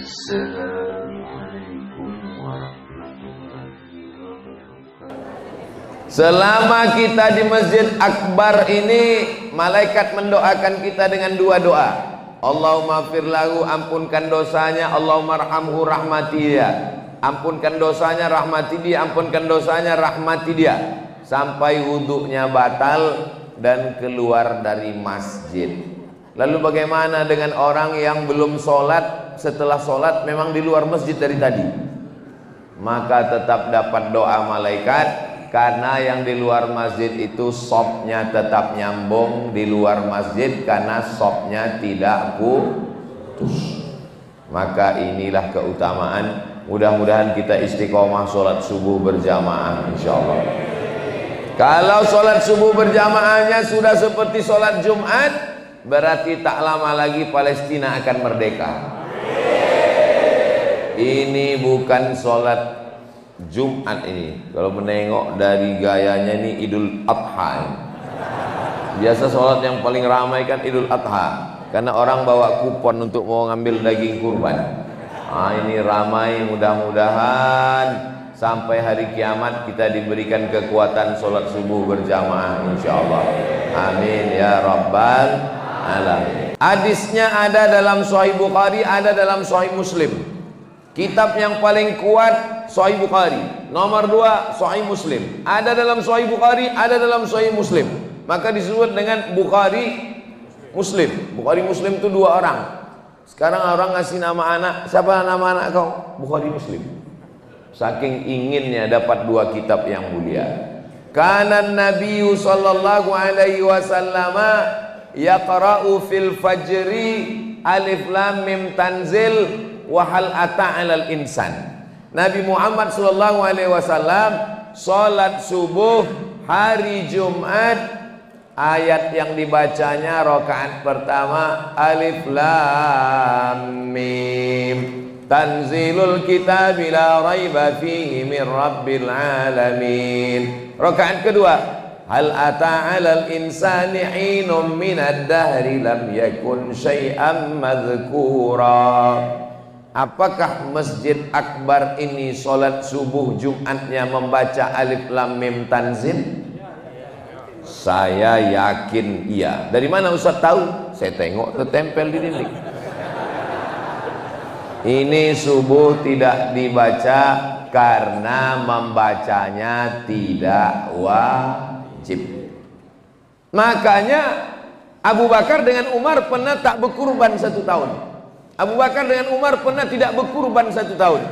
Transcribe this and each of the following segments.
Assalamualaikum warahmatullahi wabarakatuh. Selama kita di Masjid Akbar ini, malaikat mendoakan kita dengan dua doa. Allahumma firlahu, ampunkan dosanya. Allahumma arhamhu, rahmati dia. Ampunkan dosanya, rahmati dia. Ampunkan dosanya, rahmati dia. Sampai wudhunya batal dan keluar dari masjid. Lalu bagaimana dengan orang yang belum sholat? Setelah sholat memang di luar masjid dari tadi, maka tetap dapat doa malaikat, karena yang di luar masjid itu sopnya tetap nyambung di luar masjid, karena sopnya tidak putus. Maka inilah keutamaan. Mudah-mudahan kita istiqomah sholat subuh berjamaah insyaallah. Kalau sholat subuh berjamaahnya sudah seperti sholat Jumat, berarti tak lama lagi Palestina akan merdeka. Ini bukan sholat Jumat ini. Kalau menengok dari gayanya ini Idul Adha. Biasa sholat yang paling ramai kan Idul Adha, karena orang bawa kupon untuk mau ngambil daging kurban. Ini ramai. Mudah-mudahan sampai hari kiamat kita diberikan kekuatan sholat subuh berjamaah insyaallah. Amin ya rabbal alamin. Hadisnya ada dalam Sahih Bukhari, ada dalam Sahih Muslim. Kitab yang paling kuat Sahih Bukhari, nomor 2 Sahih Muslim. Ada dalam Sahih Bukhari, ada dalam Sahih Muslim. Maka disebut dengan Bukhari Muslim. Bukhari Muslim itu 2 orang. Sekarang orang ngasih nama anak, siapa nama anak kau? Bukhari Muslim. Saking inginnya dapat 2 kitab yang mulia. Kana Nabi sallallahu alaihi wasallam yaqra'u fil fajri alif lam mim tanzil wa hal ata 'alal insan. Nabi Muhammad sallallahu alaihi wasallam salat subuh hari Jumat, ayat yang dibacanya rakaat pertama alif lam mim tanzilul kitab la raiba fihi min rabbil alamin. Rakaat kedua hal ata 'alal insani hinum minad dahri lam yakun syai'an madhkura. Apakah Masjid Akbar ini sholat subuh Jumatnya membaca alif lam mim tanzil? Saya yakin iya. Dari mana Ustaz tahu? Saya tengok tertempel di dinding. Ini subuh tidak dibaca karena membacanya tidak wajib. Makanya Abu Bakar dengan Umar pernah tak berkurban 1 tahun. Abu Bakar dengan Umar pernah tidak berkurban 1 tahun.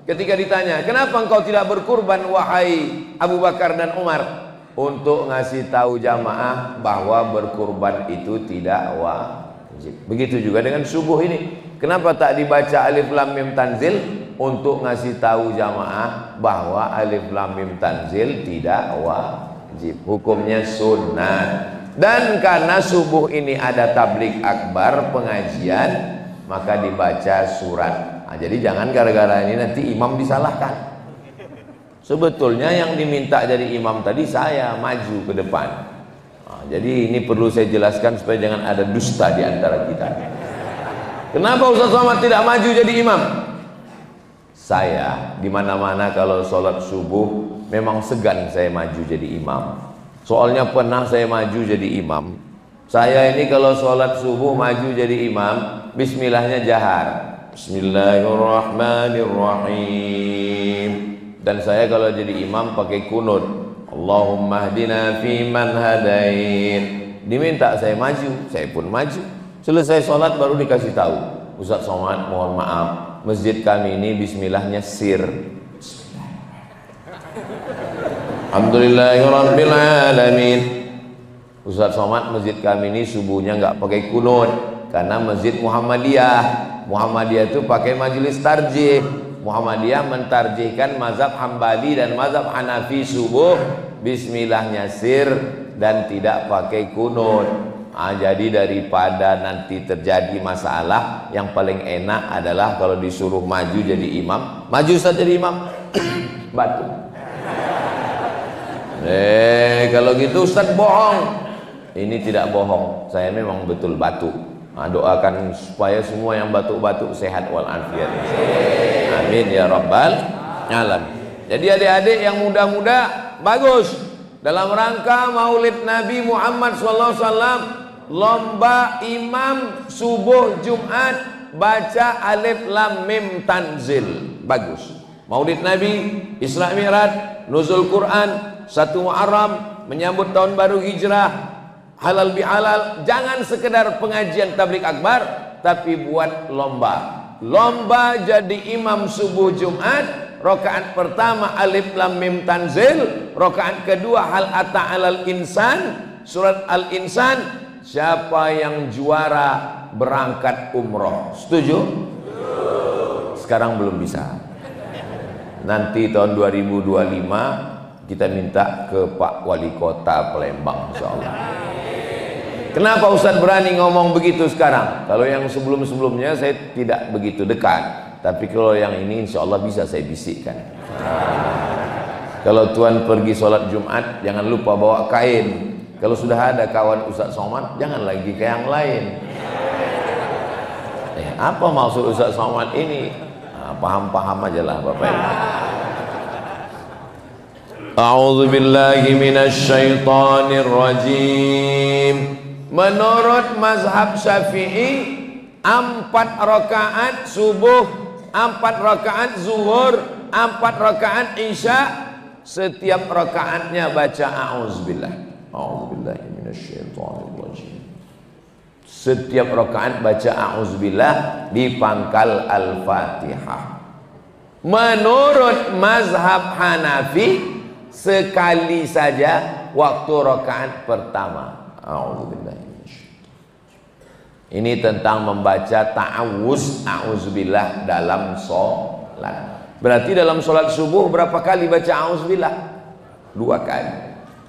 Ketika ditanya, kenapa engkau tidak berkurban wahai Abu Bakar dan Umar? Untuk ngasih tahu jamaah bahwa berkurban itu tidak wajib. Begitu juga dengan subuh ini. Kenapa tak dibaca alif lam mim tanzil? Untuk ngasih tahu jamaah bahwa alif lam mim tanzil tidak wajib. Hukumnya sunnah. Dan karena subuh ini ada tabligh akbar, pengajian, maka dibaca surat. Jadi jangan gara-gara ini nanti imam disalahkan. Sebetulnya yang diminta jadi imam tadi saya maju ke depan. Jadi ini perlu saya jelaskan supaya jangan ada dusta di antara kita. Kenapa Ustaz Somad tidak maju jadi imam? Saya di mana-mana kalau sholat subuh memang segan saya maju jadi imam. Soalnya pernah saya maju jadi imam. Saya ini kalau sholat subuh maju jadi imam, bismillahnya jahar, bismillahirrahmanirrahim. Dan saya kalau jadi imam pakai kunut, Allahumma hdina fi man hadain. Diminta saya maju, saya pun maju. Selesai sholat baru dikasih tahu, Ustaz Somad mohon maaf, masjid kami ini bismillahnya sir. Alhamdulillahirabbil alamin. Ustaz Somad, masjid kami ini subuhnya nggak pakai kunut karena masjid Muhammadiyah. Muhammadiyah itu pakai majelis tarjih. Muhammadiyah mentarjihkan mazhab Hambali dan mazhab Hanafi subuh bismillahnya sir dan tidak pakai kunut. Jadi daripada nanti terjadi masalah, yang paling enak adalah kalau disuruh maju jadi imam, maju Ustaz jadi imam. Batu. Kalau gitu Ustaz bohong. Ini tidak bohong, saya memang betul batu. Doakan supaya semua yang batuk-batuk sehat walafiat. Amin ya rabbal alamin. Jadi adik-adik yang muda-muda, bagus dalam rangka Maulid Nabi Muhammad SAW, lomba imam subuh Jumat baca alif lam mim tanzil. Bagus. Maulid Nabi, Isra Mi'raj, nuzul Quran, 1 Muharram, menyambut tahun baru hijrah, halal bihalal. Jangan sekedar pengajian tabligh akbar, tapi buat lomba. Lomba jadi imam subuh Jumat. Rakaat pertama alif lam mim tanzil, rakaat kedua hal ata alal insan, surat al insan. Siapa yang juara berangkat umroh. Setuju? Sekarang belum bisa. Nanti tahun 2025 kita minta ke Pak Wali Kota Palembang, insyaallah. Kenapa Ustaz berani ngomong begitu sekarang? Kalau yang sebelum-sebelumnya saya tidak begitu dekat, tapi kalau yang ini insyaallah bisa saya bisikkan. Kalau tuan pergi sholat Jumat, jangan lupa bawa kain. Kalau sudah ada kawan Ustaz Somad, jangan lagi ke yang lain. Apa maksud Ustaz Somad ini? Paham-paham aja lah Bapak Ibu. A'udzu billahi minasyaitonir rajim. Menurut mazhab Syafi'i, 4 rakaat subuh, 4 rakaat zuhur, 4 rakaat isya, setiap rakaatnya baca a'udzubillah. A'udzubillahi minasyaitonir rajim. Setiap rakaat baca a'udzubillah di pangkal Al-Fatihah. Menurut mazhab Hanafi, sekali saja waktu rakaat pertama. A'udzubillah. Ini tentang membaca ta'awuz, a'udzubillah dalam sholat. Berarti dalam sholat subuh berapa kali baca a'udzubillah? 2 kali.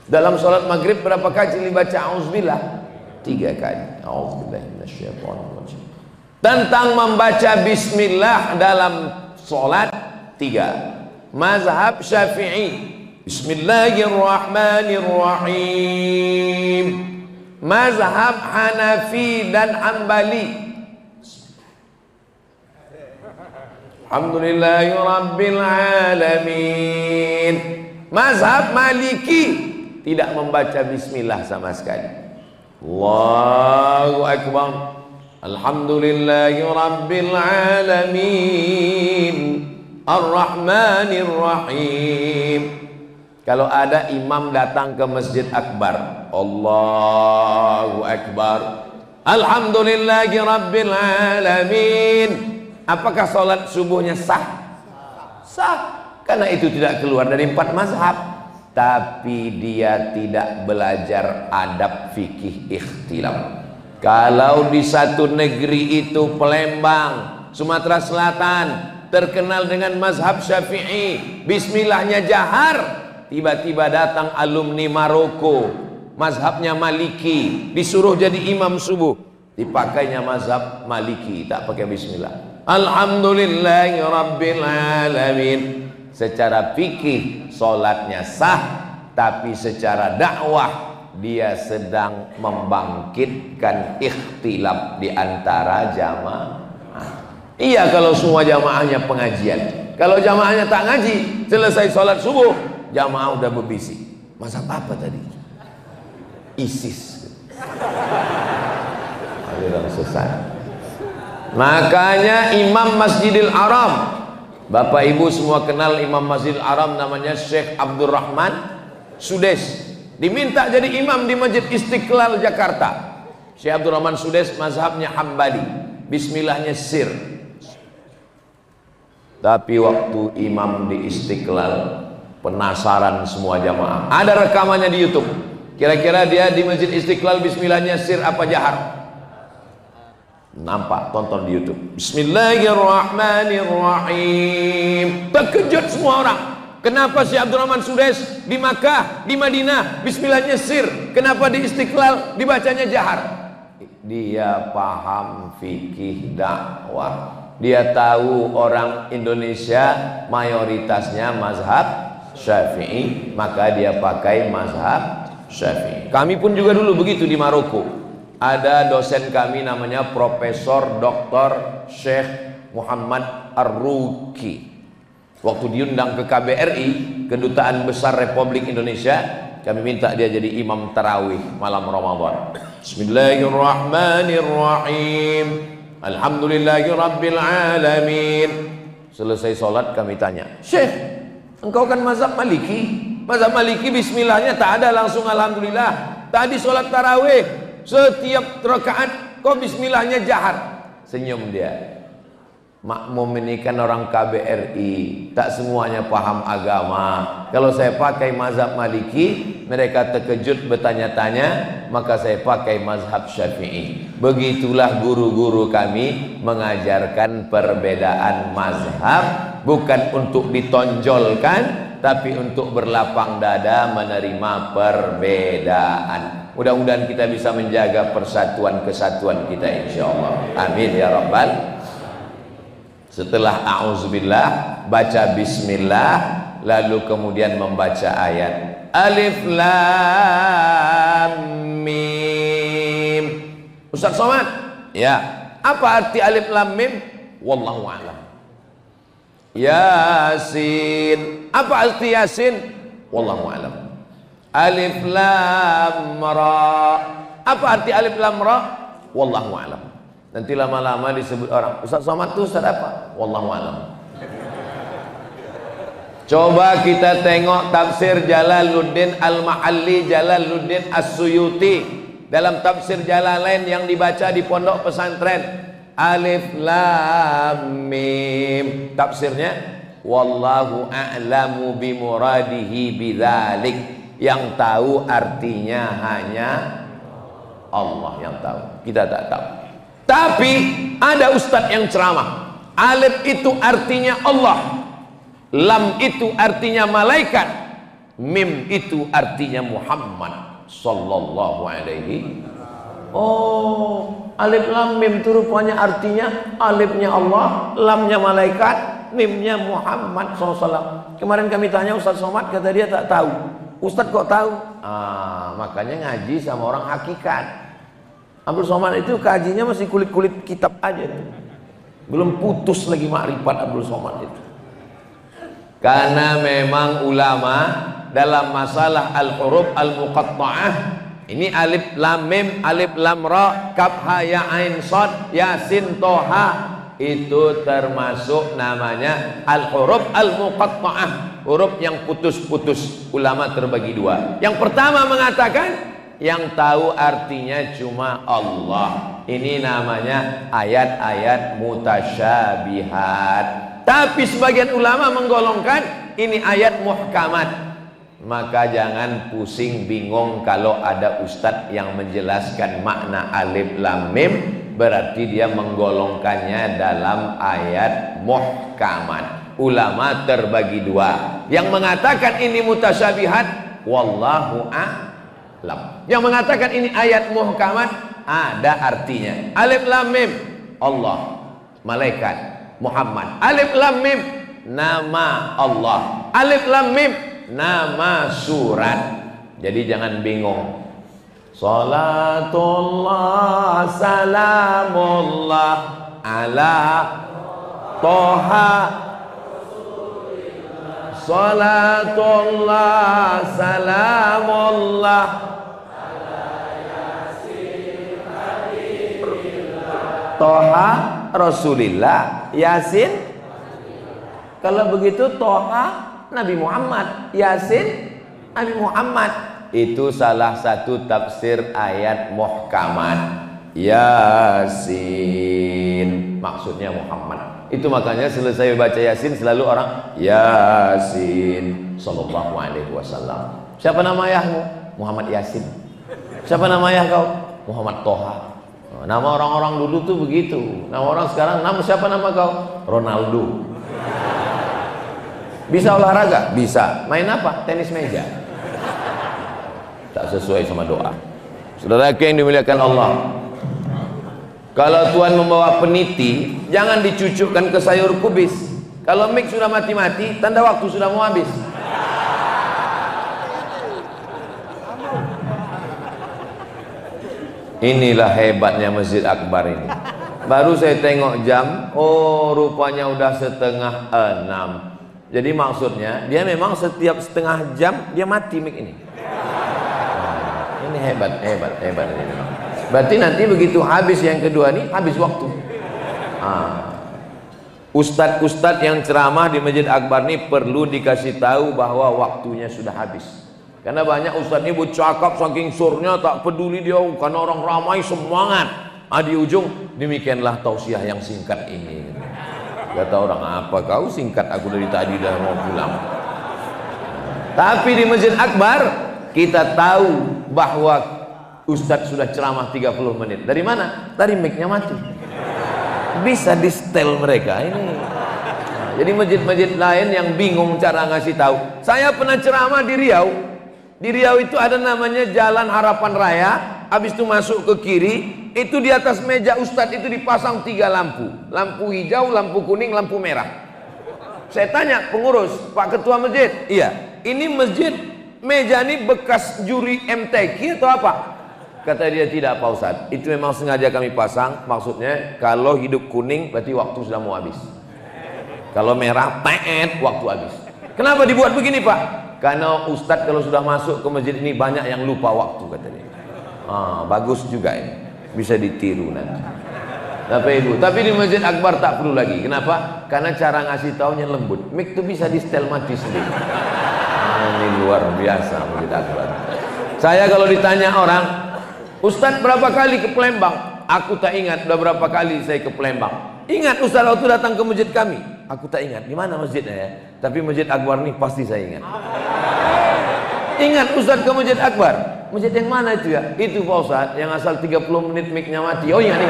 Dalam sholat maghrib berapa kali baca a'udzubillah? 3 kali. A'udzubillahiminasyaitonirrajim. Tentang membaca bismillah dalam sholat 3. Mazhab Syafi'i, bismillahirrahmanirrahim. Mazhab Hanafi dan Hambali, alhamdulillahirabbil alamin. Mazhab Maliki tidak membaca bismillah sama sekali. Allahu akbar. Alhamdulillahi rabbil alamin. Ar-Rahmanir Rahim. Kalau ada imam datang ke Masjid Akbar, Allahu akbar. Alhamdulillahi rabbil alamin. Apakah salat subuhnya sah? Sah. Karena itu tidak keluar dari 4 mazhab. Tapi dia tidak belajar adab fikih ikhtilaf. Kalau di satu negeri itu, Palembang, Sumatera Selatan, terkenal dengan mazhab Syafi'i, bismillahnya jahar, tiba-tiba datang alumni Maroko, mazhabnya Maliki, disuruh jadi imam subuh, dipakainya mazhab Maliki, tak pakai bismillah. Alhamdulillahi rabbil alamin. Secara fikih solatnya sah, tapi secara dakwah dia sedang membangkitkan ikhtilaf di antara jamaah. Iya, kalau semua jamaahnya pengajian. Kalau jamaahnya tak ngaji, selesai sholat subuh, jamaah udah berbisik. Mazhab apa tadi? ISIS. Aliran sesat. Makanya Imam Masjidil Haram, Bapak Ibu semua kenal Imam Masjidil Haram, namanya Syekh Abdurrahman Sudes, diminta jadi imam di Masjid Istiqlal Jakarta. Syekh Abdurrahman Sudes mazhabnya Hambali, bismillahnya sir. Tapi waktu imam di Istiqlal, penasaran semua jamaah. Ada rekamannya di YouTube. Kira-kira dia di Masjid Istiqlal bismillahnya sir apa jahar? Nampak, tonton di YouTube. Bismillahirrahmanirrahim. Terkejut semua orang. Kenapa si Abdurrahman Sudes di Makkah, di Madinah bismillahnya sir, kenapa di Istiqlal dibacanya jahar? Dia paham fikih dakwah. Dia tahu orang Indonesia mayoritasnya mazhab Syafi'i, maka dia pakai mazhab Syafi'i. Kami pun juga dulu begitu di Maroko. Ada dosen kami namanya Profesor Dr. Syekh Muhammad Ar-Ruki. Waktu diundang ke KBRI, Kedutaan Besar Republik Indonesia, kami minta dia jadi imam tarawih malam Ramadan. Bismillahirrahmanirrahim. Alhamdulillahirabbil alamin. Selesai sholat kami tanya, Syekh, engkau kan mazhab Maliki. Mazhab Maliki bismillahnya tak ada, langsung alhamdulillah. Tadi sholat tarawih, setiap rakaat kok bismillahnya jahar. Senyum dia. Makmum ini kan orang KBRI, tak semuanya paham agama. Kalau saya pakai mazhab Maliki, mereka terkejut bertanya-tanya, maka saya pakai mazhab Syafi'i. Begitulah guru-guru kami mengajarkan perbedaan mazhab, bukan untuk ditonjolkan, tapi untuk berlapang dada menerima perbedaan. Mudah-mudahan kita bisa menjaga persatuan kesatuan kita, insyaallah. Amin ya rabbal. Setelah a'udzubillah, baca bismillah, lalu kemudian membaca ayat Alif Lam Mim. Ustaz Somad, ya, apa arti Alif Lam Mim? Wallahu a'lam. Yasin, apa arti Yasin? Wallahu a'lam. Alif Lam Ra, apa arti Alif Lam Ra? Wallahu a'lam. Nanti lama-lama disebut orang, Ustaz Somad itu Ustaz apa? Wallahu a'lam. Coba kita tengok tafsir Jalaluddin Al-Mahalli, Jalaluddin As-Suyuti. Dalam tafsir Jalalain yang dibaca di pondok pesantren, Alif Lam Mim. Tafsirnya, wallahu a'lamu bimuradihi bidzalik. Yang tahu artinya hanya Allah yang tahu. Kita tak tahu. Tapi ada ustadz yang ceramah, alif itu artinya Allah, lam itu artinya malaikat, mim itu artinya Muhammad sallallahu alaihi. Oh, alif lam mim itu rupanya artinya alifnya Allah, lamnya malaikat, mimnya Muhammad SAW. Kemarin kami tanya Ustaz Somad, kata dia tak tahu. Ustadz kok tahu? Makanya ngaji sama orang hakikat. Abdul Somad itu kajinya masih kulit-kulit kitab aja tuh. Belum putus lagi makrifat Abdul Somad itu. Karena memang ulama dalam masalah al-huruf al-muqatta'ah, ini alif lam mim, alif lam ra, kaf ha ya ain shad, yasin toha, itu termasuk namanya al-huruf al-muqatta'ah, huruf yang putus-putus. Ulama terbagi dua. Yang pertama mengatakan yang tahu artinya cuma Allah. Ini namanya ayat-ayat mutasyabihat. Tapi sebagian ulama menggolongkan ini ayat muhkamat. Maka jangan pusing bingung kalau ada ustadz yang menjelaskan makna alif lam mim, berarti dia menggolongkannya dalam ayat muhkamat. Ulama terbagi dua. Yang mengatakan ini mutasyabihat, wallahu a'lam. Yang mengatakan ini ayat muhkamat, ada artinya. Alif lam mim, Allah, malaikat, Muhammad. Alif lam mim, nama Allah. Alif lam mim, nama surat. Jadi jangan bingung. Salatullah salamullah ala Toha. Salatullah salamullah Toha Rasulillah, Yasin. Kalau begitu Toha Nabi Muhammad, Yasin Nabi Muhammad. Itu salah satu tafsir ayat muhkamat. Yasin maksudnya Muhammad. Itu makanya selesai baca Yasin selalu orang Yasin sallallahu alaihi wasallam. Siapa nama ayahmu? Muhammad Yasin. Siapa nama ayah kau? Muhammad Toha. Nama orang-orang dulu tuh begitu. Nama orang sekarang, siapa nama kau? Ronaldo. Bisa olahraga? Bisa. Main apa? Tenis meja. Tak sesuai sama doa. Saudara yang dimuliakan Allah, kalau Tuhan membawa peniti, jangan dicucukkan ke sayur kubis. Kalau mic sudah mati-mati, tanda waktu sudah mau habis. Inilah hebatnya Masjid Akbar ini. Baru saya tengok jam, oh rupanya udah 5:30. Jadi maksudnya dia memang setiap setengah jam dia mati mic ini. Ini hebat ini memang. Berarti nanti begitu habis yang kedua nih, habis waktu. Ustadz-ustadz yang ceramah di Masjid Akbar ini perlu dikasih tahu bahwa waktunya sudah habis. Karena banyak ustadz ini bercakap saking surnya tak peduli dia, karena orang ramai semangat. Di ujung demikianlah tausiah yang singkat ini. Kata orang, apa kau singkat, aku dari tadi dah mau pulang. Tapi di Masjid Akbar kita tahu bahwa ustadz sudah ceramah 30 menit. Dari mana? Dari mic-nya mati. Bisa di setel mereka ini. Jadi masjid-masjid lain yang bingung cara ngasih tahu. Saya pernah ceramah di Riau. Di Riau itu ada namanya Jalan Harapan Raya. Habis itu masuk ke kiri, itu di atas meja ustadz itu dipasang 3 lampu. Lampu hijau, lampu kuning, lampu merah. Saya tanya pengurus, Pak Ketua Masjid, iya, ini masjid meja ini bekas juri MTQ atau apa? Kata dia, tidak Pak Ustadz, itu memang sengaja kami pasang. Maksudnya kalau hidup kuning berarti waktu sudah mau habis. Kalau merah, waktu habis. Kenapa dibuat begini Pak? Karena ustadz kalau sudah masuk ke masjid ini banyak yang lupa waktu katanya. Bagus juga ini, bisa ditiru nanti. Tapi di Masjid Akbar tak perlu lagi. Kenapa? Karena cara ngasih taunya lembut. Mic itu bisa di setel mati sendiri. Ini luar biasa Masjid Akbar. Saya kalau ditanya orang, Ustadz berapa kali ke Palembang? Aku tak ingat udah berapa kali saya ke Palembang. Ingat Ustadz waktu datang ke masjid kami? Aku tak ingat di mana masjidnya ya. Tapi Masjid Akbar ini pasti saya ingat. Ingat Ustadz ke Masjid Akbar? Masjid yang mana itu ya? Itu Pak Ustadz yang asal 30 menit mic-nya mati. Oh ingat.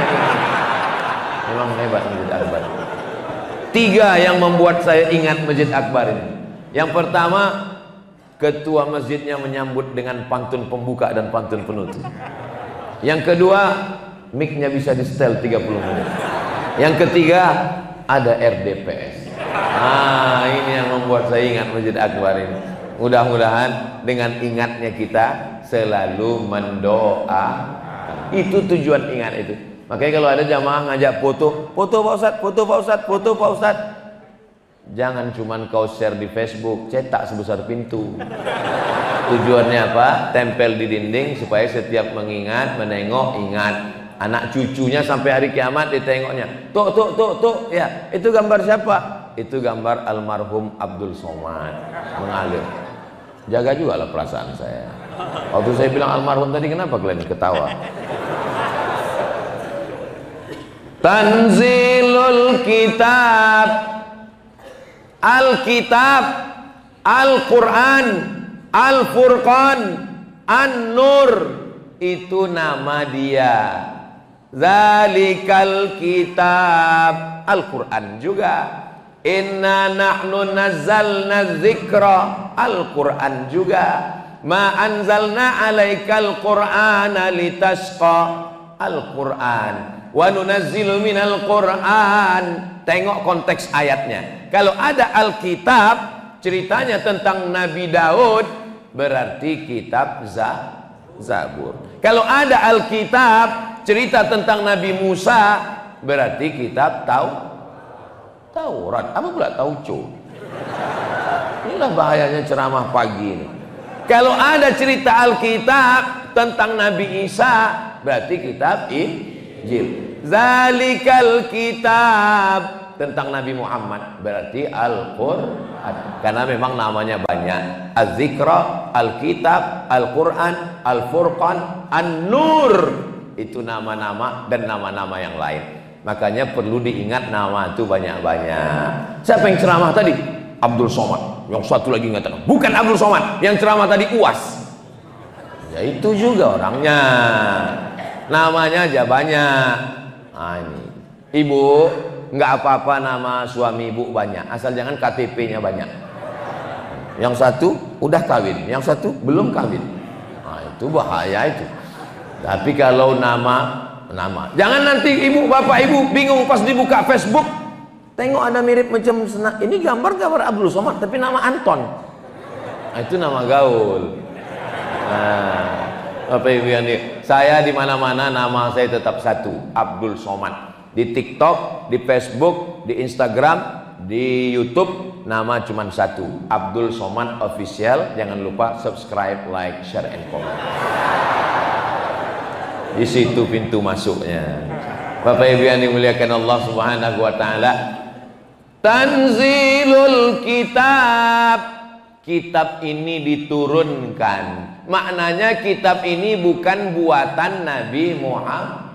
Memang hebat Masjid Akbar. 3 yang membuat saya ingat Masjid Akbar ini. Yang pertama, ketua masjidnya menyambut dengan pantun pembuka dan pantun penutup. Yang kedua, mic-nya bisa di setel 30 menit. Yang ketiga, ada RDPS. Ini yang membuat saya ingat Masjid Akbar ini. Mudah-mudahan dengan ingatnya kita selalu mendoa. Itu tujuan ingat itu. Makanya kalau ada jamaah ngajak foto Pak Ustadz, foto Pak Ustadz, foto Pak Ustadz, jangan cuman kau share di Facebook, cetak sebesar pintu. Tujuannya apa? Tempel di dinding supaya setiap mengingat, menengok, ingat. Anak cucunya sampai hari kiamat ditengoknya. Tuh, ya, itu gambar siapa? Itu gambar almarhum Abdul Somad mengalir. Jaga juga lah perasaan saya. Waktu saya bilang almarhum tadi, kenapa kalian ketawa? Tanzilul kitab, Alkitab, Al-Quran, Al-Furqan, An-Nur, itu nama dia. Zalikal kitab, Al-Quran juga. Inna nahnu nazzalna dzikra, Al-Quran juga. Ma anzalna alaikal qur'ana litasqa, Al-Quran. Wa nunazzilu minal Qur'an. Tengok konteks ayatnya. Kalau ada Alkitab ceritanya tentang Nabi Daud, berarti kitab Zabur. Kalau ada Alkitab cerita tentang Nabi Musa, berarti kitab Taurat. Apa pula Tauco? Inilah bahayanya ceramah pagi ini. Kalau ada cerita Alkitab tentang Nabi Isa, berarti kitab Injil. Zalikal kitab tentang Nabi Muhammad, berarti Al-Quran. Karena memang namanya banyak. Az-Zikra, Alkitab, Al-Quran, Al-Furqan, An-Nur. Itu nama-nama dan nama-nama yang lain. Makanya perlu diingat nama itu banyak-banyak. Siapa yang ceramah tadi? Abdul Somad. Yang satu lagi mengatakan bukan Abdul Somad, yang ceramah tadi UAS. Ya itu juga orangnya. Namanya aja banyak. Ini ibu, nggak apa-apa nama suami ibu banyak, asal jangan KTP-nya banyak. Yang satu udah kawin, yang satu belum kawin. Itu bahaya itu. Tapi kalau nama, jangan nanti ibu bapak ibu bingung pas dibuka Facebook, tengok ada mirip macam ini gambar Abdul Somad tapi nama Anton. Itu nama gaul. Bapak ibu yang Saya di mana-mana nama saya tetap satu, Abdul Somad. Di TikTok, di Facebook, di Instagram, di YouTube nama cuma satu, Abdul Somad Official. Jangan lupa subscribe, like, share, and comment. Di situ pintu masuknya. Bapak Ibu yang dimuliakan Allah Subhanahu wa taala. Tanzilul kitab. Kitab ini diturunkan. Maknanya kitab ini bukan buatan Nabi Muhammad.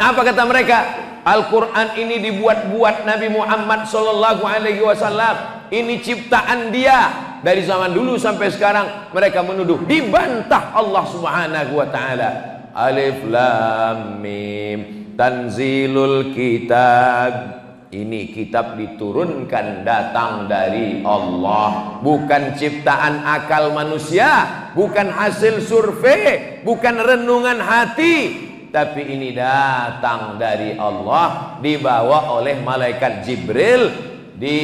Apa kata mereka? Al-Quran ini dibuat-buat Nabi Muhammad sallallahu alaihi wasallam. Ini ciptaan dia. Dari zaman dulu sampai sekarang mereka menuduh. Dibantah Allah Subhanahu wa taala. Alif Lam Mim. Tanzilul kitab. Ini kitab diturunkan datang dari Allah, bukan ciptaan akal manusia, bukan hasil survei, bukan renungan hati, tapi ini datang dari Allah, dibawa oleh malaikat Jibril di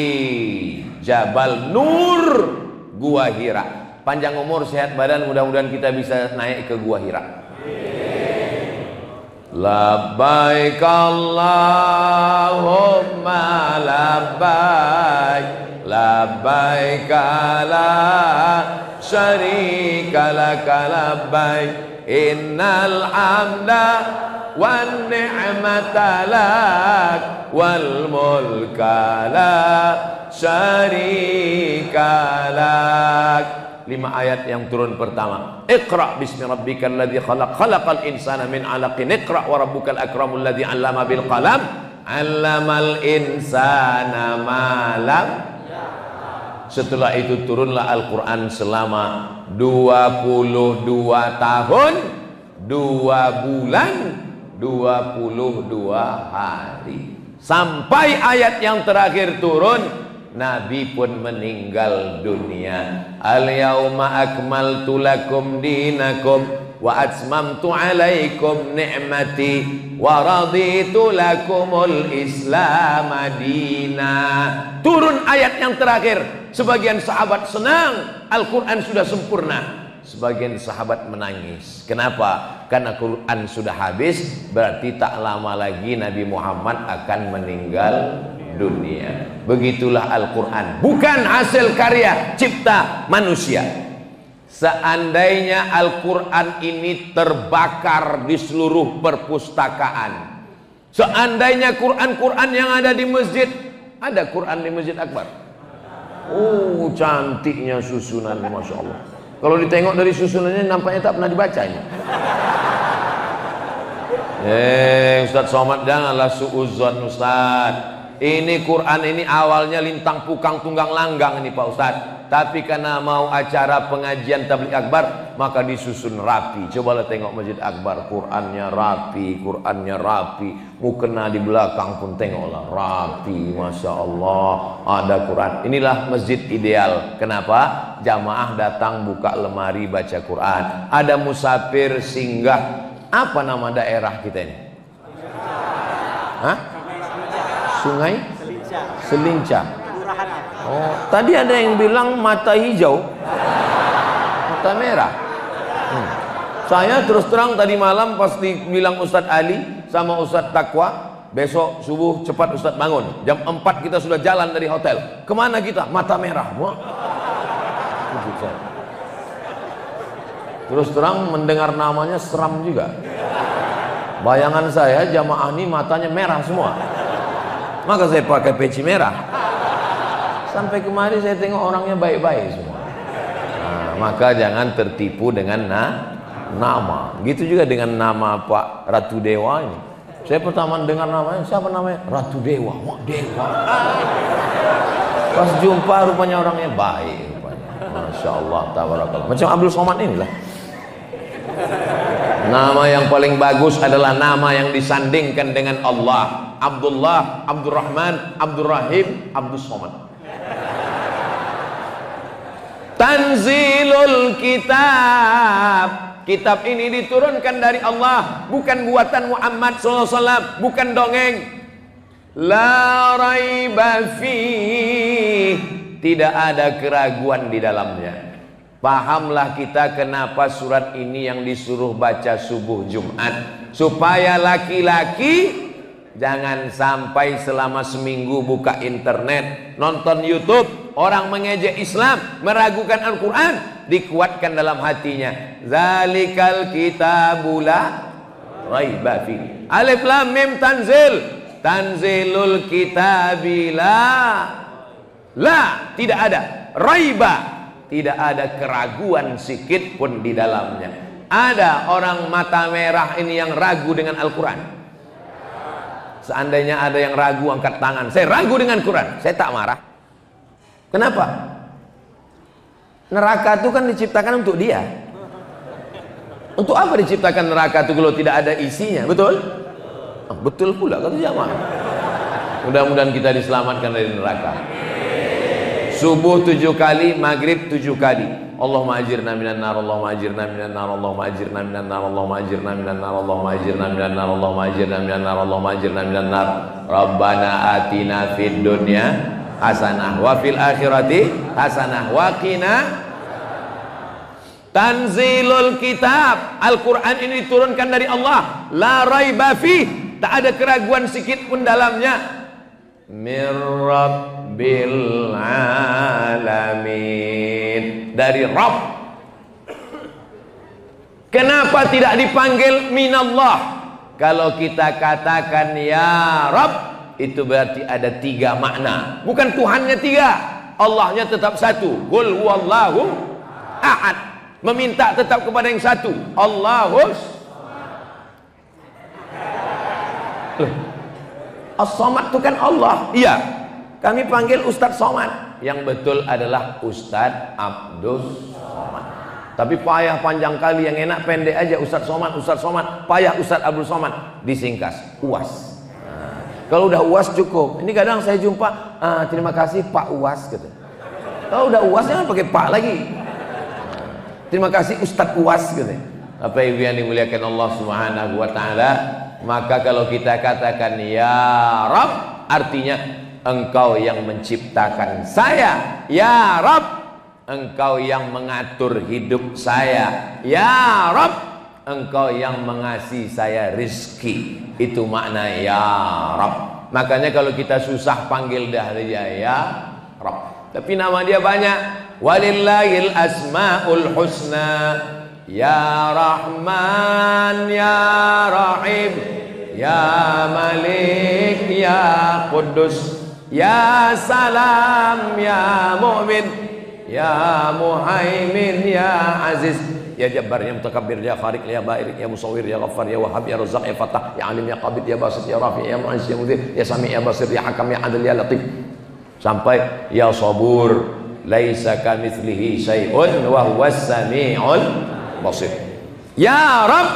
Jabal Nur, Gua Hira. Panjang umur, sehat badan, mudah-mudahan kita bisa naik ke Gua Hira. Labbaik Allahumma labbaik, labbaik la syarika laka labbaik, innal hamda wan ni'mata lak wal mulka la syarika lak. 5 ayat yang turun pertama. Iqra bismi rabbikal ladzi khalaq, khalaqal insana min 'alaqin, iqra wa rabbukal akramul ladzi 'allama bil qalam, 'allamal insana ma lam. Setelah itu turunlah Al-Qur'an selama 22 tahun, 2 bulan, 22 hari. Sampai ayat yang terakhir turun, Nabi pun meninggal dunia. Al-yauma akmaltu lakum dinakum wa atmamtu alaikum ni'mati wa raditu lakumul islam madina. Turun ayat yang terakhir. Sebagian sahabat senang, Al-Quran sudah sempurna. Sebagian sahabat menangis. Kenapa? Karena Quran sudah habis, berarti tak lama lagi Nabi Muhammad akan meninggal dunia. Begitulah Al-Quran, bukan hasil karya cipta manusia. Seandainya Al-Quran ini terbakar di seluruh perpustakaan, seandainya Quran-Quran yang ada di masjid, ada Quran di Masjid Akbar. Oh, cantiknya susunan, Masya Allah. Kalau ditengok dari susunannya nampaknya tak pernah dibaca ini. Ustadz Somad, janganlah suuzon Ustadz. Ini Quran ini awalnya lintang pukang tunggang langgang ini Pak Ustadz. Tapi karena mau acara pengajian tabligh akbar, maka disusun rapi. Cobalah tengok Masjid Akbar, Qurannya rapi, Qurannya rapi. Mukena di belakang pun tengoklah rapi, Masya Allah. Ada Quran. Inilah masjid ideal. Kenapa? Jamaah datang buka lemari baca Quran. Ada musafir singgah. Apa nama daerah kita ini? Hah? Sungai Selinca. Oh, tadi ada yang bilang mata hijau, mata merah. Saya terus terang tadi malam pas dibilang Ustadz Ali sama Ustadz Takwa, besok subuh cepat Ustadz bangun. Jam 4 kita sudah jalan dari hotel. Kemana kita? Mata merah. Terus terang mendengar namanya seram juga. Bayangan saya jamaah ini matanya merah semua. Maka saya pakai peci merah. Sampai kemarin saya tengok orangnya baik-baik semua. Nah, maka jangan tertipu dengan nama. Gitu juga dengan nama Pak Ratu Dewa ini. Saya pertama dengar namanya, siapa namanya? Ratu Dewa. Wah, Dewa. Pas jumpa rupanya orangnya baik rupanya. Masya Allah, tabarakallah. Macam Abdul Somad inilah. Nama yang paling bagus adalah nama yang disandingkan dengan Allah. Abdullah, Abdurrahman, Abdurrahim, Abdul Somad. Tanzilul kitab. Kitab ini diturunkan dari Allah, bukan buatan Muhammad SAW, bukan dongeng. La raiba fi. Tidak ada keraguan di dalamnya. Pahamlah kita kenapa surat ini yang disuruh baca subuh Jumat, supaya laki-laki jangan sampai selama seminggu buka internet, nonton YouTube, orang mengejek Islam, meragukan Al-Quran, dikuatkan dalam hatinya, zalikal kitabula raiba fi. Alif lam mim tanzil, tanzilul kitabila la, tidak ada raiba, tidak ada keraguan sikit pun di dalamnya. Ada orang mata merah ini yang ragu dengan Al-Quran? Seandainya ada yang ragu, angkat tangan. Saya ragu dengan Quran, saya tak marah. Kenapa? Neraka itu kan diciptakan untuk dia. Untuk apa diciptakan neraka itu kalau tidak ada isinya? Betul? Oh, betul pula kata jamaah. Mudah-mudahan kita diselamatkan dari neraka. Subuh 7 kali, maghrib 7 kali. Allahumma ajirna minan nar, Allahumma ajirna minan nar, Allahumma ajirna minan nar, Allahumma ajirna minan nar, Allahumma ajirna minan nar, Allahumma ajirna minan nar, Allahumma ajirna minan nar. Rabbana atina fid dunya hasanah wa fil akhirati hasanah wa qina. Tanzilul kitab, Al-Quran ini diturunkan dari Allah, la raiba fi, tak ada keraguan sedikit pun dalamnya. Mir Rabbil alamin, dari Rabb. Kenapa tidak dipanggil minallah? Kalau kita katakan ya Rabb, itu berarti ada 3 makna. Bukan Tuhannya 3, Allahnya tetap satu. Qul huwallahu ahad, meminta tetap kepada yang satu, Allahus. As-Somad itu kan Allah. Iya, kami panggil Ustadz Somad. Yang betul adalah Ustadz Abdus Somad. Tapi payah panjang kali, yang enak pendek aja, Ustadz Somad, Ustadz Somad. Payah Ustadz Abdul Somad, disingkas UAS. Kalau udah UAS cukup. Ini kadang saya jumpa, terima kasih Pak UAS gitu. Kalau udah UAS jangan pakai Pak lagi. Terima kasih Ustadz UAS gitu. Apa ibu yang dimuliakan Allah Subhanahu wa taala, maka kalau kita katakan ya Rabb, artinya Engkau yang menciptakan saya. Ya Rabb, Engkau yang mengatur hidup saya. Ya Rabb, Engkau yang mengasihi saya rizki. Itu makna ya Rabb. Makanya kalau kita susah panggil dah dia ya Rabb. Tapi nama dia banyak. Walillahil asmaul husna, ya Rahman ya Rahim, ya Malik ya Quddus, ya Salam ya Mu'min, ya Muhaimin ya Aziz, ya Jabbar ya Mutakabbir ya Khaliq ya Barik ya Musawwir ya Ghaffar ya Wahhab ya Razzaq ya Fattah ya Alim ya Qabid ya Basit ya Rafi ya Mu'izz ya Mudhir ya Sami ya Basir ya Hakam ya Adil ya Latif, sampai ya Sabur, laisa kamitslihi syai'un wa huwas sami'ul basir. Ya Rabb,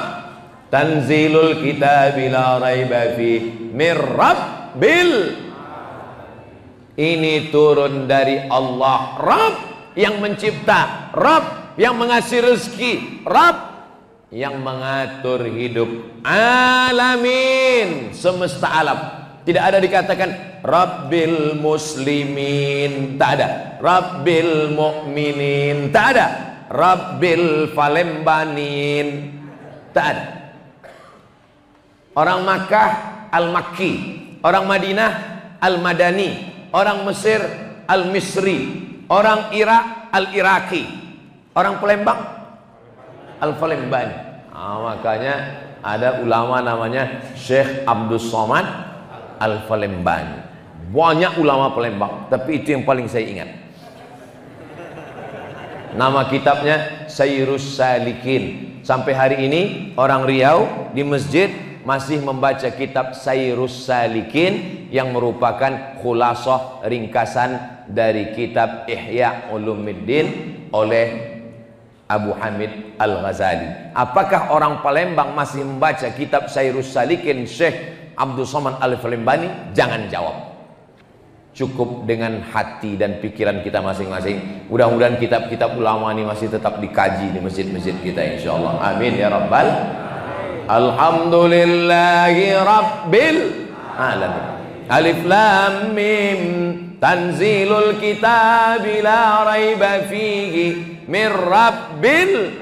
tanzilul kitabi la raiba fi mir Rabbil. Ini turun dari Allah, Rabb yang mencipta, Rabb yang mengasih rezeki, Rabb yang mengatur hidup, alamin, semesta alam. Tidak ada dikatakan Rabbil muslimin, tak ada. Rabbil mu'minin, tak ada. Rabbil falembanin, tak ada. Orang Makkah Al-Makki, orang Madinah Al-Madani, orang Mesir Al-Misri, orang Irak Al-Iraki, orang Palembang Al-Falembani. Makanya ada ulama namanya Syekh Abdus Somad Al-Falembani. Banyak ulama Palembang, tapi itu yang paling saya ingat. Nama kitabnya Sayrus Salikin. Sampai hari ini orang Riau di masjid masih membaca kitab Sayrus Salikin, yang merupakan khulasah ringkasan dari kitab Ihya Ulumuddin oleh Abu Hamid Al-Ghazali. Apakah orang Palembang masih membaca kitab Sayrus Salikin Syekh Abdul Somad Al-Falembani? Jangan jawab. Cukup dengan hati dan pikiran kita masing-masing. Mudah-mudahan kitab-kitab ulama ini masih tetap dikaji di masjid-masjid kita insyaallah. Amin ya rabbal. Alhamdulillahi rabbil alamin. Alif lam mim, tanzilul kitabi la raiba fihi mir rabbil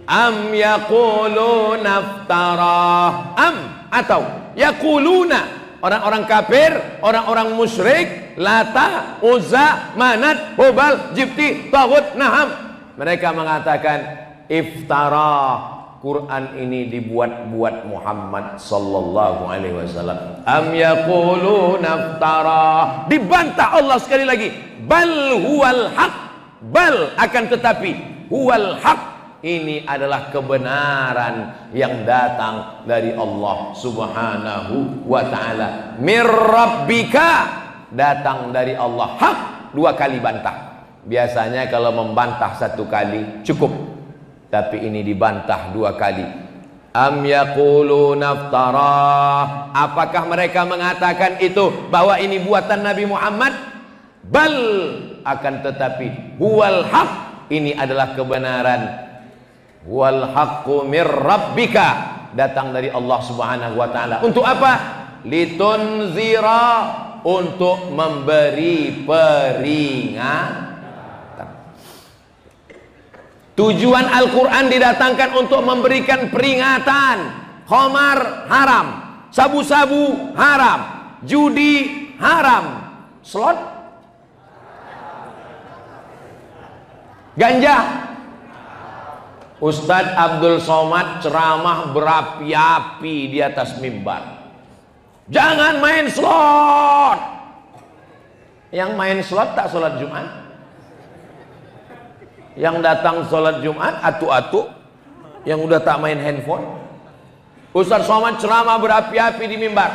am yaquluna iftarah am atau yaquluna. Orang-orang kafir, orang-orang musyrik, Lata, Uzza, Manat, Hubal, Jibti, Taghut, Naham, mereka mengatakan iftara, Quran ini dibuat-buat Muhammad sallallahu alaihi wasallam. Am yaquluna iftara, dibantah Allah sekali lagi. Bal huwal haq, bal akan tetapi huwal haq, ini adalah kebenaran yang datang dari Allah subhanahu wa ta'ala. Mir rabbika, datang dari Allah. Hak, dua kali bantah. Biasanya kalau membantah satu kali cukup, tapi ini dibantah dua kali. Am yaquluna iftarah, apakah mereka mengatakan itu bahwa ini buatan Nabi Muhammad? Bal, akan tetapi huwal haq, ini adalah kebenaran. Wal haqqu mir rabbika, datang dari Allah subhanahu wa ta'ala. Untuk apa? Litunzira, untuk memberi peringatan. Tujuan Al-Quran didatangkan untuk memberikan peringatan. Khamar haram, sabu-sabu haram, judi haram, slot, ganja. Ustadz Abdul Somad ceramah berapi-api di atas mimbar. Jangan main slot. Yang main slot tak sholat Jumat. Yang datang sholat Jumat atu-atu, yang udah tak main handphone. Ustadz Somad ceramah berapi-api di mimbar.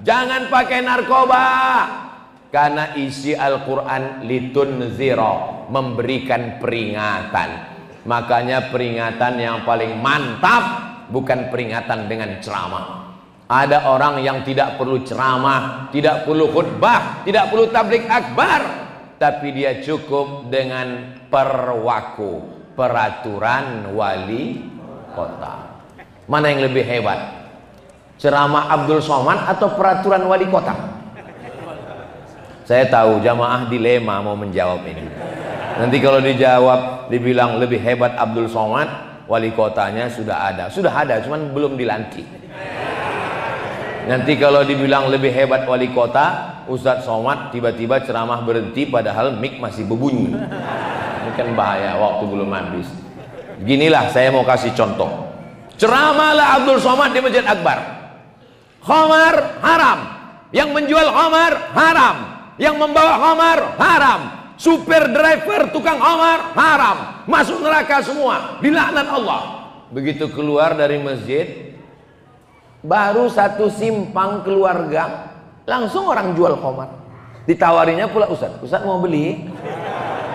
Jangan pakai narkoba. Karena isi Al-Quran litunzira, memberikan peringatan. Makanya peringatan yang paling mantap bukan peringatan dengan ceramah. Ada orang yang tidak perlu ceramah, tidak perlu khutbah, tidak perlu tabligh akbar, tapi dia cukup dengan perwaku, peraturan wali kota. Mana yang lebih hebat? Ceramah Abdul Somad atau peraturan wali kota? Saya tahu jamaah dilema mau menjawab ini. Nanti kalau dijawab dibilang lebih hebat Abdul Somad, wali kotanya sudah ada, cuman belum dilantik. Nanti kalau dibilang lebih hebat wali kota, Ustadz Somad tiba-tiba ceramah berhenti padahal mic masih berbunyi. Ini kan bahaya, waktu belum habis. Ginilah saya mau kasih contoh. Ceramahlah Abdul Somad di Masjid Akbar. Khamar haram, yang menjual khamar haram, yang membawa khamar haram. Super driver, tukang khamar haram, masuk neraka semua, dilaknat Allah. Begitu keluar dari masjid, baru satu simpang keluarga, langsung orang jual khamar. Ditawarinya pula Ustadz, Ustadz mau beli?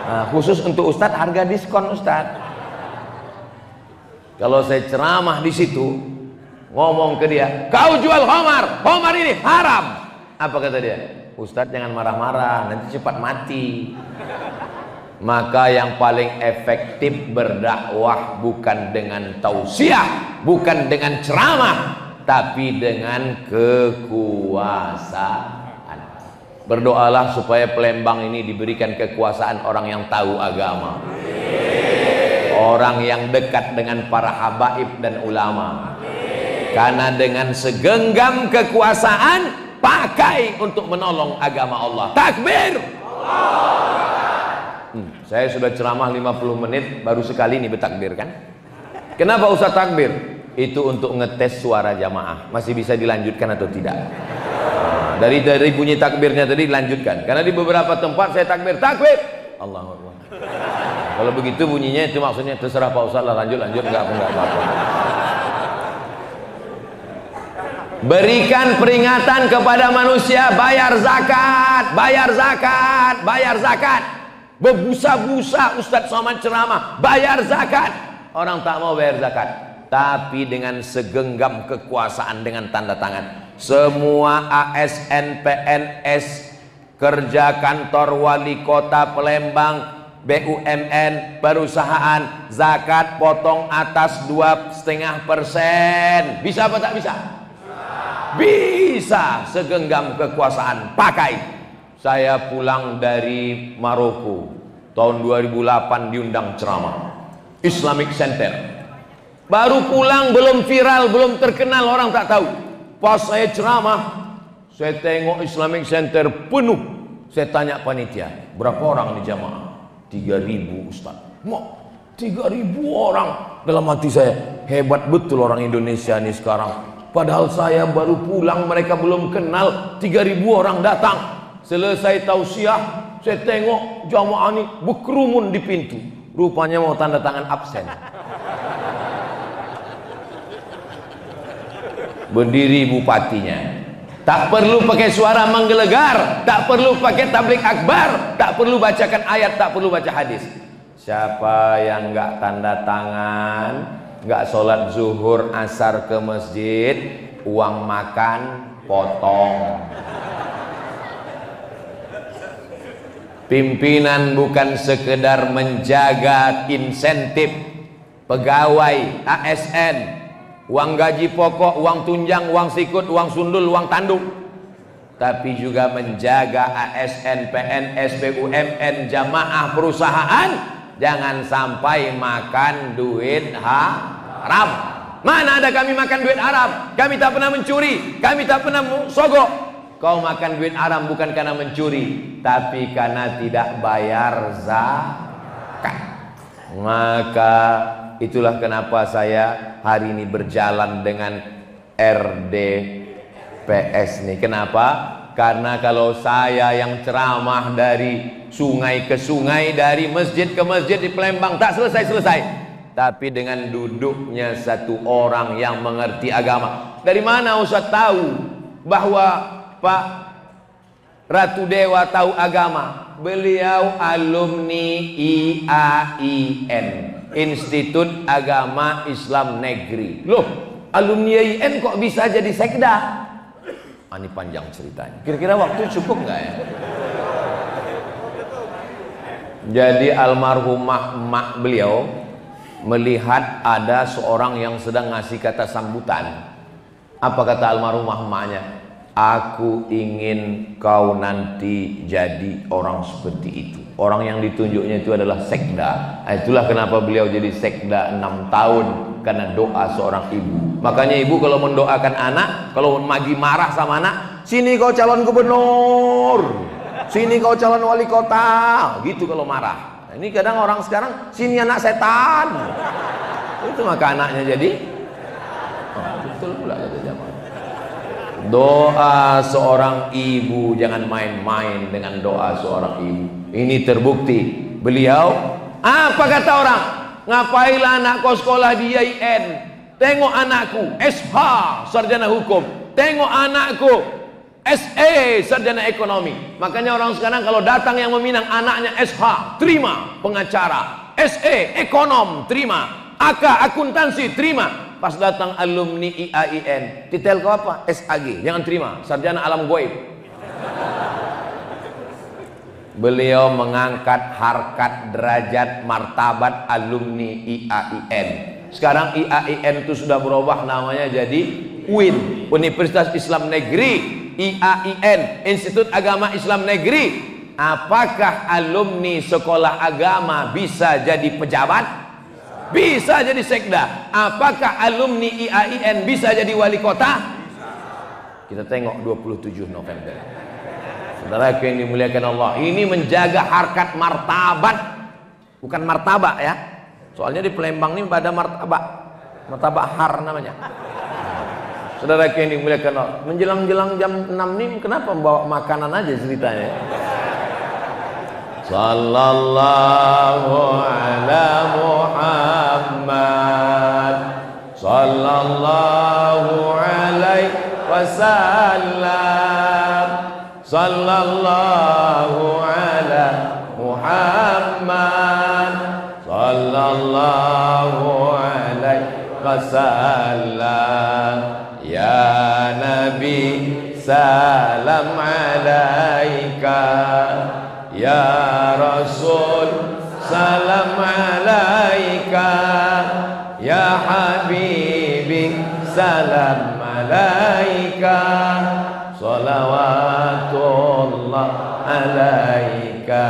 Nah, khusus untuk Ustadz harga diskon Ustadz. Kalau saya ceramah di situ, ngomong ke dia, kau jual khamar, khamar ini haram. Apa kata dia? Ustadz jangan marah-marah, nanti cepat mati. Maka yang paling efektif berdakwah bukan dengan tausiah, bukan dengan ceramah, tapi dengan kekuasaan. Berdoalah supaya Palembang ini diberikan kekuasaan orang yang tahu agama, orang yang dekat dengan para habaib dan ulama. Karena dengan segenggam kekuasaan pakai untuk menolong agama Allah. Takbir. Saya sudah ceramah 50 menit, baru sekali ini bertakbir kan? Kenapa Ustaz takbir? Itu untuk ngetes suara jamaah, masih bisa dilanjutkan atau tidak. Nah, dari bunyi takbirnya tadi dilanjutkan. Karena di beberapa tempat saya takbir, Allahu Akbar. Kalau begitu bunyinya itu maksudnya terserah Pak Ustaz lah, lanjut enggak apa-apa. Berikan peringatan kepada manusia, bayar zakat, bayar zakat, bayar zakat. Berbusa-busa Ustadz Somad ceramah, bayar zakat. Orang tak mau bayar zakat, tapi dengan segenggam kekuasaan, dengan tanda tangan. Semua ASN, PNS, kerja kantor wali kota Palembang, BUMN, perusahaan, zakat potong atas 2,5%. Bisa apa tak bisa? Bisa, segenggam kekuasaan pakai. Saya pulang dari Maroko, tahun 2008 diundang ceramah Islamic Center. Baru pulang, belum viral, belum terkenal, orang tak tahu. Pas saya ceramah, saya tengok Islamic Center penuh. Saya tanya panitia, berapa orang di jamaah? 3.000 Ustaz. Mak, 3.000 orang. Dalam hati saya, hebat betul orang Indonesia ini sekarang. Padahal saya baru pulang, mereka belum kenal, 3.000 orang datang. Selesai tausiah, saya tengok jamaah ini berkerumun di pintu. Rupanya mau tanda tangan absen. Berdiri bupatinya. Tak perlu pakai suara menggelegar, tak perlu pakai tablik akbar, tak perlu bacakan ayat, tak perlu baca hadis. Siapa yang nggak tanda tangan, nggak sholat zuhur asar ke masjid, uang makan potong. Pimpinan bukan sekedar menjaga insentif pegawai ASN, uang gaji pokok, uang tunjang, uang sikut, uang sundul, uang tanduk, tapi juga menjaga ASN, PNS, BUMN, jamaah perusahaan jangan sampai makan duit haram. Mana ada kami makan duit haram? Kami tak pernah mencuri, kami tak pernah sogok. Kau makan duit haram bukan karena mencuri, tapi karena tidak bayar zakat. Maka itulah kenapa saya hari ini berjalan dengan RDPS nih. Kenapa? Karena kalau saya yang ceramah dari sungai ke sungai, dari masjid ke masjid di Palembang tak selesai-selesai. Tapi dengan duduknya satu orang yang mengerti agama. Dari mana Ustaz tahu bahwa Pak Ratu Dewa tahu agama? Beliau alumni IAIN, Institut Agama Islam Negeri. Loh, alumni IAIN kok bisa jadi sekda? Ini panjang ceritanya. Kira-kira waktu cukup nggak ya? Jadi almarhumah emak beliau melihat ada seorang yang sedang ngasih kata sambutan. Apa kata almarhumah emaknya? Aku ingin kau nanti jadi orang seperti itu. Orang yang ditunjuknya itu adalah sekda. Itulah kenapa beliau jadi sekda 6 tahun, karena doa seorang ibu. Makanya ibu kalau mendoakan anak, kalau lagi marah sama anak, sini kau calon gubernur, sini kau calon wali kota, gitu kalau marah. Ini kadang orang sekarang, sini anak setan. Itu maka anaknya jadi betul pula kata jamaah. Doa seorang ibu, jangan main-main dengan doa seorang ibu. Ini terbukti. Beliau, apa kata orang? Ngapailah anak kau sekolah di IAIN? Tengok anakku SH, sarjana hukum. Tengok anakku SE, sarjana ekonomi. Makanya orang sekarang kalau datang yang meminang anaknya SH, terima pengacara. SE, ekonom, terima. AK, akuntansi, terima. Pas datang alumni IAIN, titel kau apa? SAG, jangan terima, sarjana alam goib. Beliau mengangkat harkat, derajat, martabat alumni IAIN. Sekarang IAIN itu sudah berubah namanya jadi UIN, Universitas Islam Negeri. IAIN, Institut Agama Islam Negeri. Apakah alumni sekolah agama bisa jadi pejabat? Bisa jadi sekda. Apakah alumni IAIN bisa jadi wali kota? Kita tengok 27 November. Saudara yang dimuliakan Allah, ini menjaga harkat martabat, bukan martabak ya. Soalnya di Palembang ini pada martabak, martabak har namanya. Saudara yang dimuliakan Allah, menjelang-jelang jam 6 ini kenapa membawa makanan aja ceritanya? Sallallahu ala Muhammad, sallallahu alaihi wasallam, sallallahu ala Muhammad, sallallahu alaihi wasallam. Ya Nabi salam alaika, ya Rasul salam alaika, ya Habibi salam alaika, salawatullah alaika.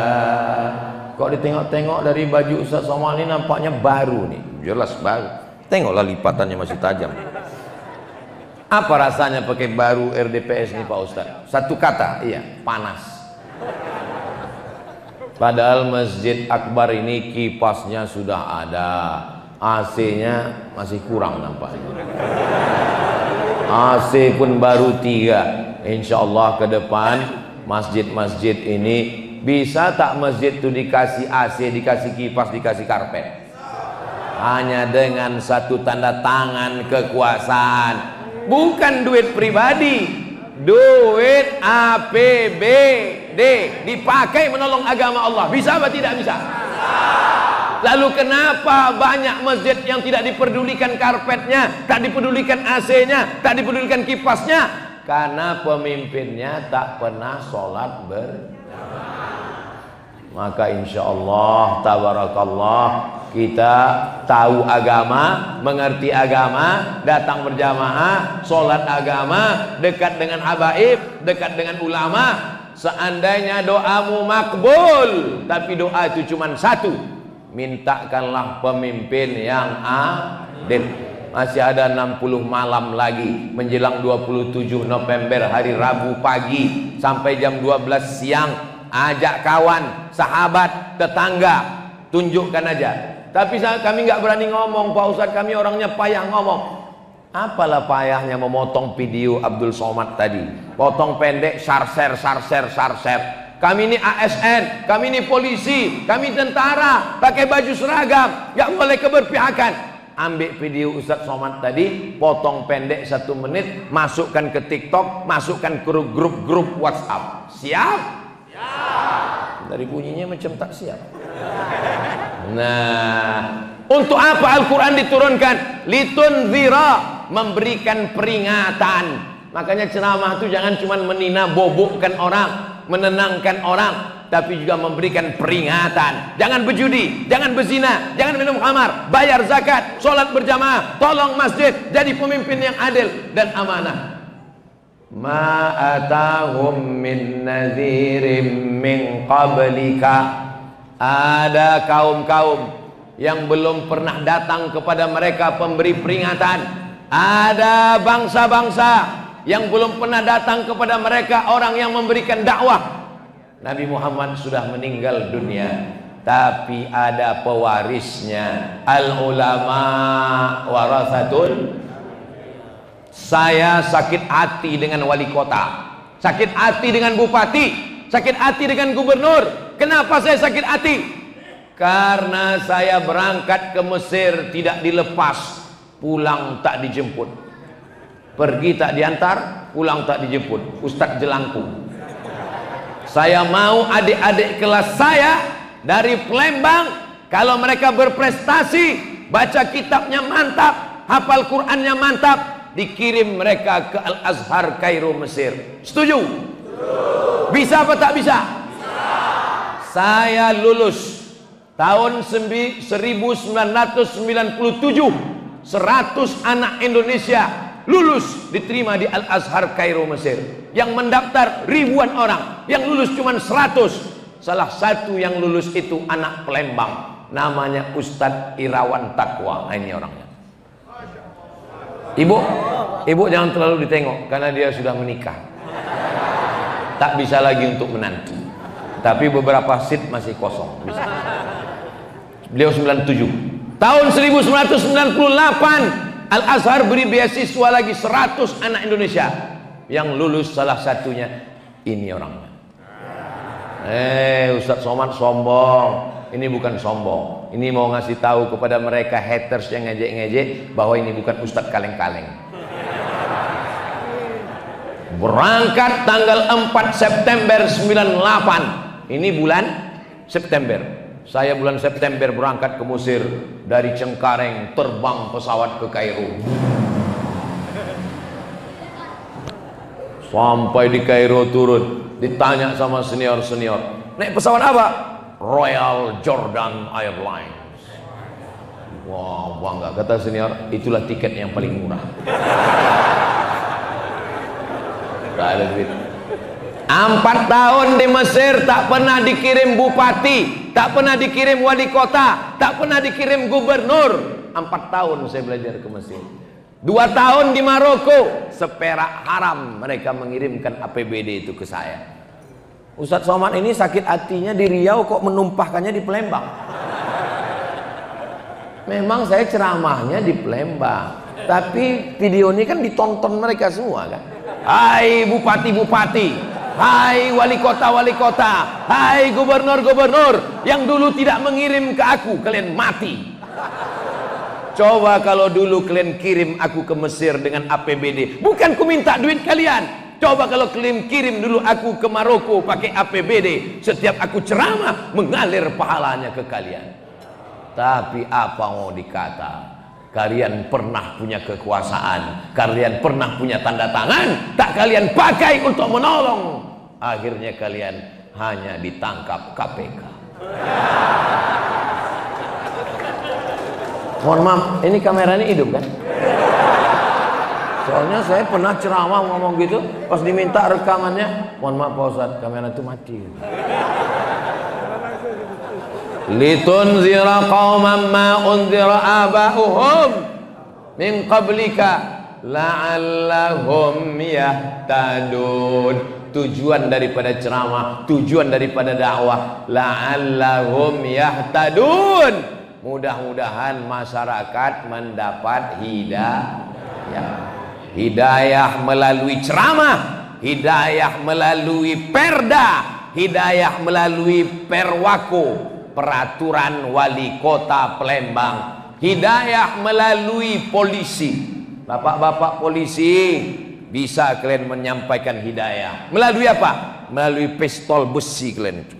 Kok ditengok-tengok dari baju Ustaz Somad ini nampaknya baru nih. Jelas baru. Tengoklah lipatannya masih tajam. Apa rasanya pakai baru RDPS nih Pak Ustaz? Satu kata, iya, panas. Padahal Masjid Akbar ini kipasnya sudah ada, AC-nya masih kurang nampaknya. AC pun baru 3. Insya Allah ke depan masjid-masjid ini bisa tak masjid itu dikasih AC, dikasih kipas, dikasih karpet? Hanya dengan satu tanda tangan kekuasaan, bukan duit pribadi, duit APBD dipakai menolong agama Allah. Bisa apa tidak bisa? Lalu kenapa banyak masjid yang tidak diperdulikan karpetnya, tak dipedulikan AC-nya, tak dipedulikan kipasnya? Karena pemimpinnya tak pernah sholat Maka insya Allah tabarakallah kita tahu agama, mengerti agama, datang berjamaah, sholat agama, dekat dengan habaib, dekat dengan ulama. Seandainya doamu makbul, tapi doa itu cuma satu, mintakanlah pemimpin yang adil. Masih ada 60 malam lagi menjelang 27 November hari Rabu pagi sampai jam 12 siang. Ajak kawan, sahabat, tetangga, tunjukkan aja. Tapi kami nggak berani ngomong Pak Ustadz, kami orangnya payah ngomong. Apalah payahnya memotong video Abdul Somad tadi, potong pendek, share. Kami ini ASN, kami ini polisi, kami tentara, pakai baju seragam, nggak boleh keberpihakan. Ambil video Ustadz Somad tadi, potong pendek 1 menit, masukkan ke TikTok, masukkan ke grup WhatsApp. Siap? Dari bunyinya macam tak siap. Nah, untuk apa Al-Quran diturunkan? Litunzira, memberikan peringatan. Makanya ceramah itu jangan cuma menina bobokkan orang, menenangkan orang, tapi juga memberikan peringatan. Jangan berjudi, jangan berzina, jangan minum khamar, bayar zakat, sholat berjamaah, tolong masjid, jadi pemimpin yang adil dan amanah. Ma atahum min nadhirin min qablika. Ada kaum-kaum yang belum pernah datang kepada mereka pemberi peringatan. Ada bangsa-bangsa yang belum pernah datang kepada mereka orang yang memberikan dakwah. Nabi Muhammad sudah meninggal dunia, tapi ada pewarisnya. Al ulama warasatul. Saya sakit hati dengan wali kota, sakit hati dengan bupati, sakit hati dengan gubernur. Kenapa saya sakit hati? Karena saya berangkat ke Mesir tidak dilepas, pulang tak dijemput. Pergi tak diantar, pulang tak dijemput. Ustadz jelangkung. Saya mau adik-adik kelas saya dari Palembang, kalau mereka berprestasi, baca kitabnya mantap, hafal Qur'annya mantap, dikirim mereka ke Al-Azhar Kairo Mesir. Setuju? Bisa apa tak bisa? Saya lulus tahun 1997, 100 anak Indonesia lulus diterima di Al-Azhar Kairo Mesir. Yang mendaftar ribuan orang, yang lulus cuma 100. Salah satu yang lulus itu anak Palembang, namanya Ustadz Irawan Taqwa. Nah, ini orangnya. Ibu jangan terlalu ditengok karena dia sudah menikah, tak bisa lagi untuk menantu. Tapi beberapa seat masih kosong. Bisa. Beliau 97. Tahun 1998 Al-Azhar beri beasiswa lagi 100 anak Indonesia. Yang lulus salah satunya ini orangnya. Ustadz Somad sombong. Ini bukan sombong, ini mau ngasih tahu kepada mereka haters yang ngejek-ngejek bahwa ini bukan ustadz kaleng-kaleng. Berangkat tanggal 4 September 98. Ini bulan September. Saya bulan September berangkat ke Mesir dari Cengkareng, terbang pesawat ke Kairo. Sampai di Kairo turun, ditanya sama senior-senior, naik pesawat apa? Royal Jordan Airlines. Wah, bangga, kata senior, itulah tiket yang paling murah. Tak ada duit. 4 tahun di Mesir tak pernah dikirim bupati, tak pernah dikirim wali kota, tak pernah dikirim gubernur. 4 tahun saya belajar ke Mesir. 2 tahun di Maroko, seperak haram mereka mengirimkan APBD itu ke saya. Ustadz Somad ini sakit hatinya di Riau kok menumpahkannya di Palembang. Memang saya ceramahnya di Palembang, tapi video ini kan ditonton mereka semua kan. Hai bupati-bupati, hai wali kota, hai gubernur-gubernur yang dulu tidak mengirim ke aku, kalian mati. Coba kalau dulu kalian kirim aku ke Mesir dengan APBD, bukan ku minta duit kalian. Coba kalau kalian kirim dulu aku ke Maroko pakai APBD, setiap aku ceramah mengalir pahalanya ke kalian. Tapi apa mau dikata, kalian pernah punya kekuasaan, kalian pernah punya tanda tangan, tak kalian pakai untuk menolong. Akhirnya kalian hanya ditangkap KPK. Mohon maaf, ini kameranya hidup kan? Soalnya saya pernah ceramah ngomong gitu, pas diminta rekamannya, mohon maaf Pak Ustadz, kamera itu mati. Litunzira qauman ma unzira aba'uhum min qablika la'allahum yahtadun. Tujuan daripada ceramah, tujuan daripada dakwah, la'allahum yahtadun, mudah-mudahan masyarakat mendapat hidayah melalui ceramah, hidayah melalui perda, hidayah melalui perwako, peraturan wali kota Palembang, hidayah melalui polisi. Bapak-bapak polisi, bisa kalian menyampaikan hidayah melalui apa? Melalui pistol besi kalian itu.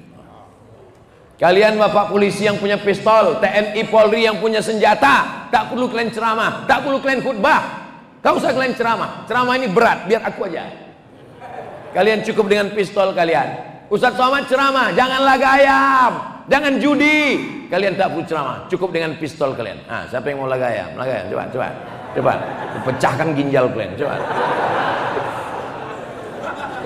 Kalian bapak polisi yang punya pistol, TNI Polri yang punya senjata, tak perlu kalian ceramah, tak perlu kalian khutbah, tak usah kalian ceramah. Ceramah ini berat, biar aku aja. Kalian cukup dengan pistol kalian. Ustadz Somad ceramah, janganlah gayam, jangan judi. Kalian tak perlu ceramah, cukup dengan pistol kalian. Ah, siapa yang mau lagayam? Lagayam, coba, pecahkan ginjal kalian, coba.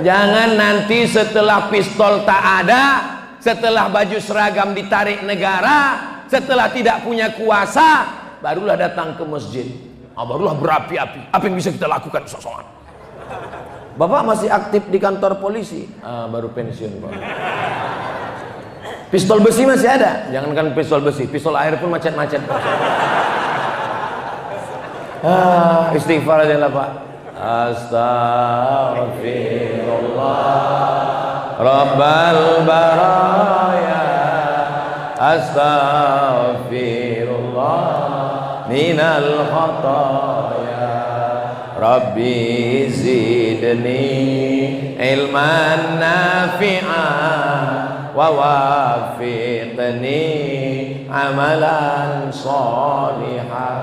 Jangan nanti setelah pistol tak ada, setelah baju seragam ditarik negara, setelah tidak punya kuasa, barulah datang ke masjid. Barulah berapi-api. Apa yang bisa kita lakukan, Ustadz Somad? Bapak masih aktif di kantor polisi? Baru pensiun Pak. Pistol besi masih ada? Jangankan pistol besi, pistol air pun macet-macet. Istighfar aja lah Pak. Astaghfirullah Rabbal baraya, astaghfirullah minal khataya, Rabbi zidni ilman nafi'an wa wafiqni amalan salihah.